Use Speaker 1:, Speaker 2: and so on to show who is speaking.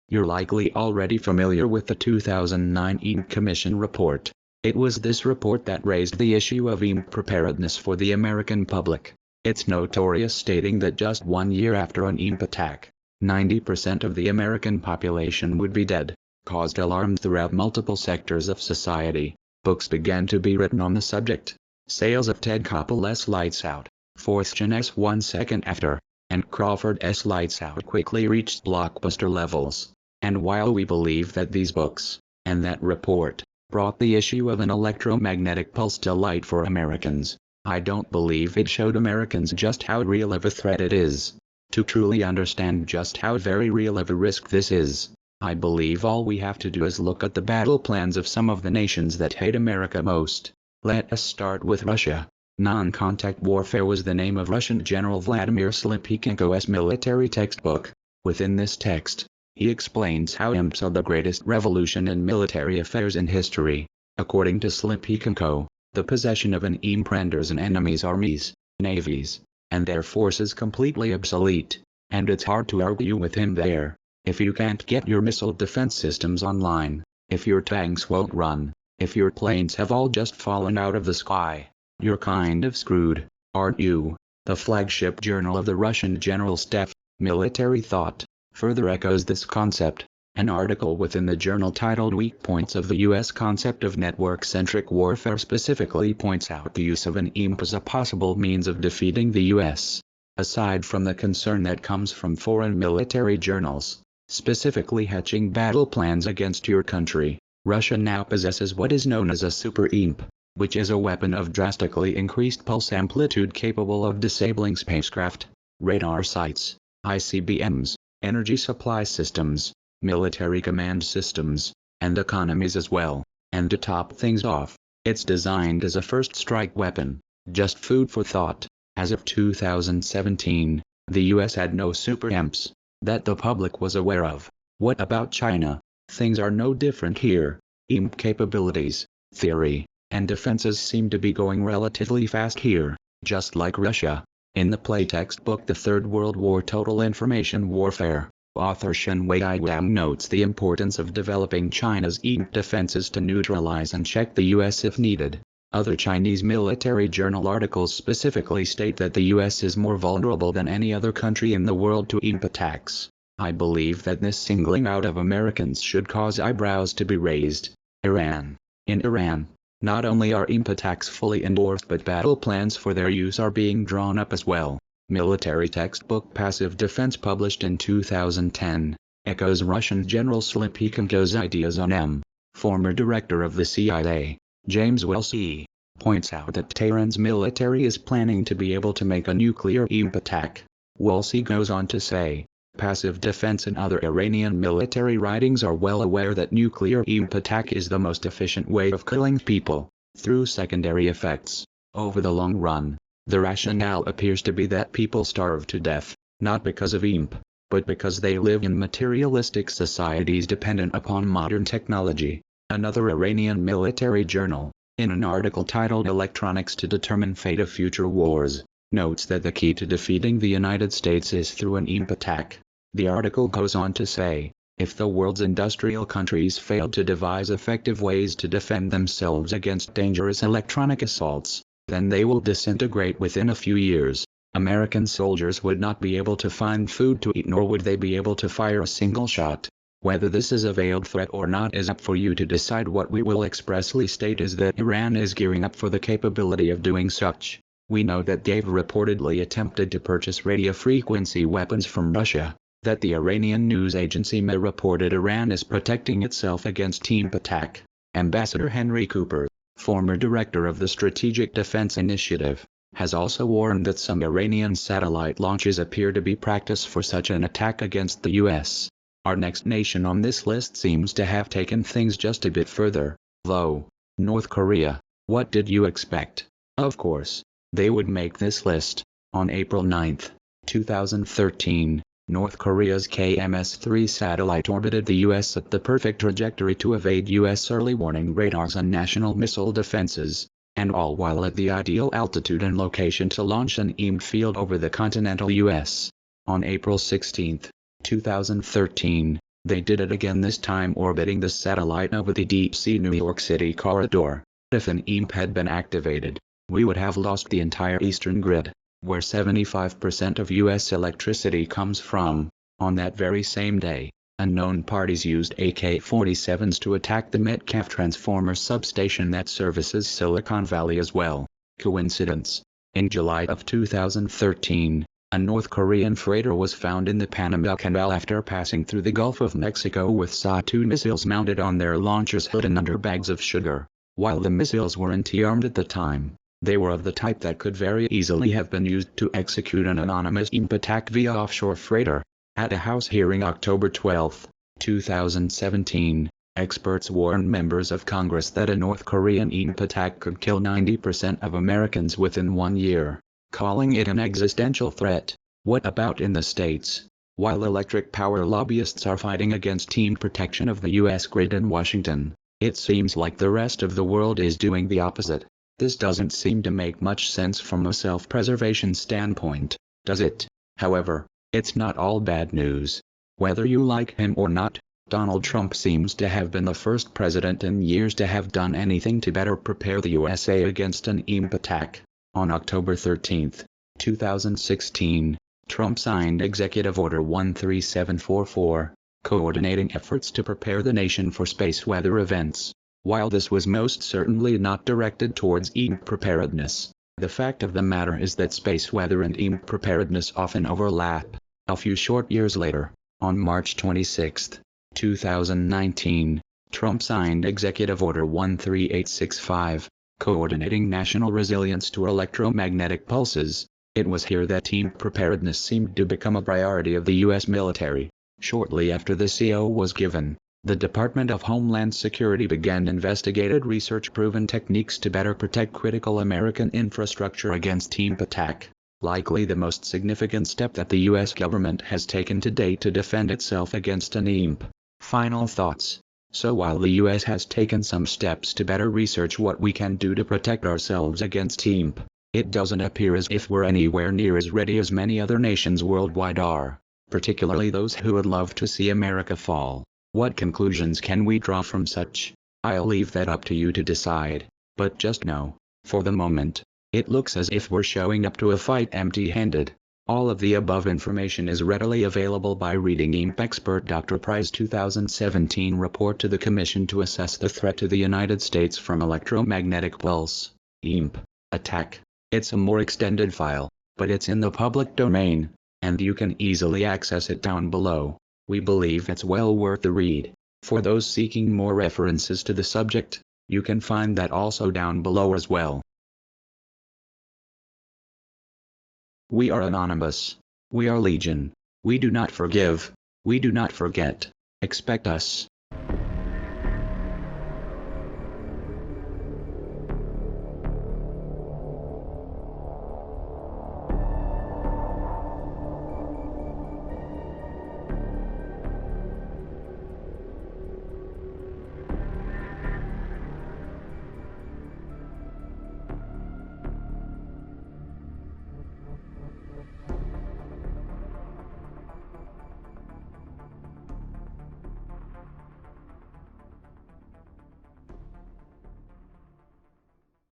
Speaker 1: You're likely already familiar with the 2009 EMP Commission report. It was this report that raised the issue of EMP preparedness for the American public. It's notorious, stating that just 1 year after an EMP attack, 90% of the American population would be dead, caused alarm throughout multiple sectors of society. Books began to be written on the subject. Sales of Ted Koppel's Lights Out, 4th Gen's 1 second after, and Crawford's Lights Out quickly reached blockbuster levels. And while we believe that these books, and that report, brought the issue of an electromagnetic pulse to light for Americans, I don't believe it showed Americans just how real of a threat it is. To truly understand just how very real of a risk this is, I believe all we have to do is look at the battle plans of some of the nations that hate America most. Let us start with Russia. Non-contact warfare was the name of Russian General Vladimir Slepichenko's military textbook. Within this text, he explains how EMPs are the greatest revolution in military affairs in history. According to Slepichenko, the possession of an EMP renders an enemy's armies, navies, and their forces completely obsolete, and it's hard to argue with him there. If you can't get your missile defense systems online, if your tanks won't run, if your planes have all just fallen out of the sky, you're kind of screwed, aren't you? The flagship journal of the Russian General Staff, Military Thought, further echoes this concept. An article within the journal titled Weak Points of the U.S. Concept of Network-Centric Warfare specifically points out the use of an EMP as a possible means of defeating the U.S. Aside from the concern that comes from foreign military journals, specifically hatching battle plans against your country, Russia now possesses what is known as a super EMP, which is a weapon of drastically increased pulse amplitude capable of disabling spacecraft, radar sites, ICBMs, energy supply systems, military command systems, and economies as well. And to top things off, it's designed as a first strike weapon. Just food for thought. As of 2017, the US had no super EMPs that the public was aware of. What about China? Things are no different here. EMP capabilities, theory, and defenses seem to be going relatively fast here, just like Russia. In the play textbook The Third World War Total Information Warfare, author Shen Wang notes the importance of developing China's EMP defenses to neutralize and check the US if needed. Other Chinese military journal articles specifically state that the US is more vulnerable than any other country in the world to EMP attacks. I believe that this singling out of Americans should cause eyebrows to be raised. Iran. In Iran, not only are EMP attacks fully endorsed but battle plans for their use are being drawn up as well. Military textbook Passive Defense published in 2010, echoes Russian General Slepichenko's ideas on EMP. Former director of the CIA, James Wells points out that Tehran's military is planning to be able to make a nuclear EMP attack. Wells goes on to say, Passive Defense and other Iranian military writings are well aware that nuclear EMP attack is the most efficient way of killing people, through secondary effects. Over the long run, the rationale appears to be that people starve to death, not because of EMP, but because they live in materialistic societies dependent upon modern technology. Another Iranian military journal, in an article titled Electronics to Determine Fate of Future Wars, notes that the key to defeating the United States is through an EMP attack. The article goes on to say, if the world's industrial countries fail to devise effective ways to defend themselves against dangerous electronic assaults, then they will disintegrate within a few years. American soldiers would not be able to find food to eat, nor would they be able to fire a single shot. Whether this is a veiled threat or not is up for you to decide. What we will expressly state is that Iran is gearing up for the capability of doing such. We know that they've reportedly attempted to purchase radio frequency weapons from Russia, that the Iranian news agency MEA reported Iran is protecting itself against EMP attack. Ambassador Henry Cooper, former director of the Strategic Defense Initiative, has also warned that some Iranian satellite launches appear to be practice for such an attack against the US. Our next nation on this list seems to have taken things just a bit further, though. North Korea. What did you expect? Of course, they would make this list. On April 9, 2013, North Korea's KMS-3 satellite orbited the U.S. at the perfect trajectory to evade U.S. early warning radars and national missile defenses, and all while at the ideal altitude and location to launch an EMP field over the continental U.S. On April 16, 2013, They did it again, this time orbiting the satellite over the deep-sea New York City corridor. If an EMP had been activated, we would have lost the entire eastern grid, where 75% of U.S. electricity comes from. On that very same day, unknown parties used AK-47s to attack the Metcalf transformer substation that services Silicon Valley as well. Coincidence? In July of 2013, a North Korean freighter was found in the Panama Canal after passing through the Gulf of Mexico with SA-2 missiles mounted on their launchers hidden under bags of sugar. While the missiles weren't armed at the time, they were of the type that could very easily have been used to execute an anonymous EMP attack via offshore freighter. At a House hearing October 12, 2017, experts warned members of Congress that a North Korean EMP attack could kill 90% of Americans within 1 year, calling it an existential threat. What about in the States? While electric power lobbyists are fighting against EMP protection of the U.S. grid in Washington, it seems like the rest of the world is doing the opposite. This doesn't seem to make much sense from a self-preservation standpoint, does it? However, it's not all bad news. Whether you like him or not, Donald Trump seems to have been the first president in years to have done anything to better prepare the USA against an EMP attack. On October 13, 2016, Trump signed Executive Order 13744, coordinating efforts to prepare the nation for space weather events. While this was most certainly not directed towards EMP preparedness, the fact of the matter is that space weather and EMP preparedness often overlap. A few short years later, on March 26, 2019, Trump signed Executive Order 13865, coordinating national resilience to electromagnetic pulses. It was here that EMP preparedness seemed to become a priority of the U.S. military. Shortly after the CO was given, the Department of Homeland Security began investigated research-proven techniques to better protect critical American infrastructure against EMP attack, likely the most significant step that the U.S. government has taken to date to defend itself against an EMP. Final thoughts. So while the U.S. has taken some steps to better research what we can do to protect ourselves against EMP, it doesn't appear as if we're anywhere near as ready as many other nations worldwide are, particularly those who would love to see America fall. What conclusions can we draw from such? I'll leave that up to you to decide, but just know, for the moment, it looks as if we're showing up to a fight empty-handed. All of the above information is readily available by reading EMP expert Dr. Price's 2017 report to the Commission to assess the threat to the United States from electromagnetic pulse EMP attack. It's a more extended file, but it's in the public domain, and you can easily access it down below. We believe it's well worth the read. For those seeking more references to the subject, you can find that also down below as well. We are anonymous. We are legion. We do not forgive. We do not forget. Expect us.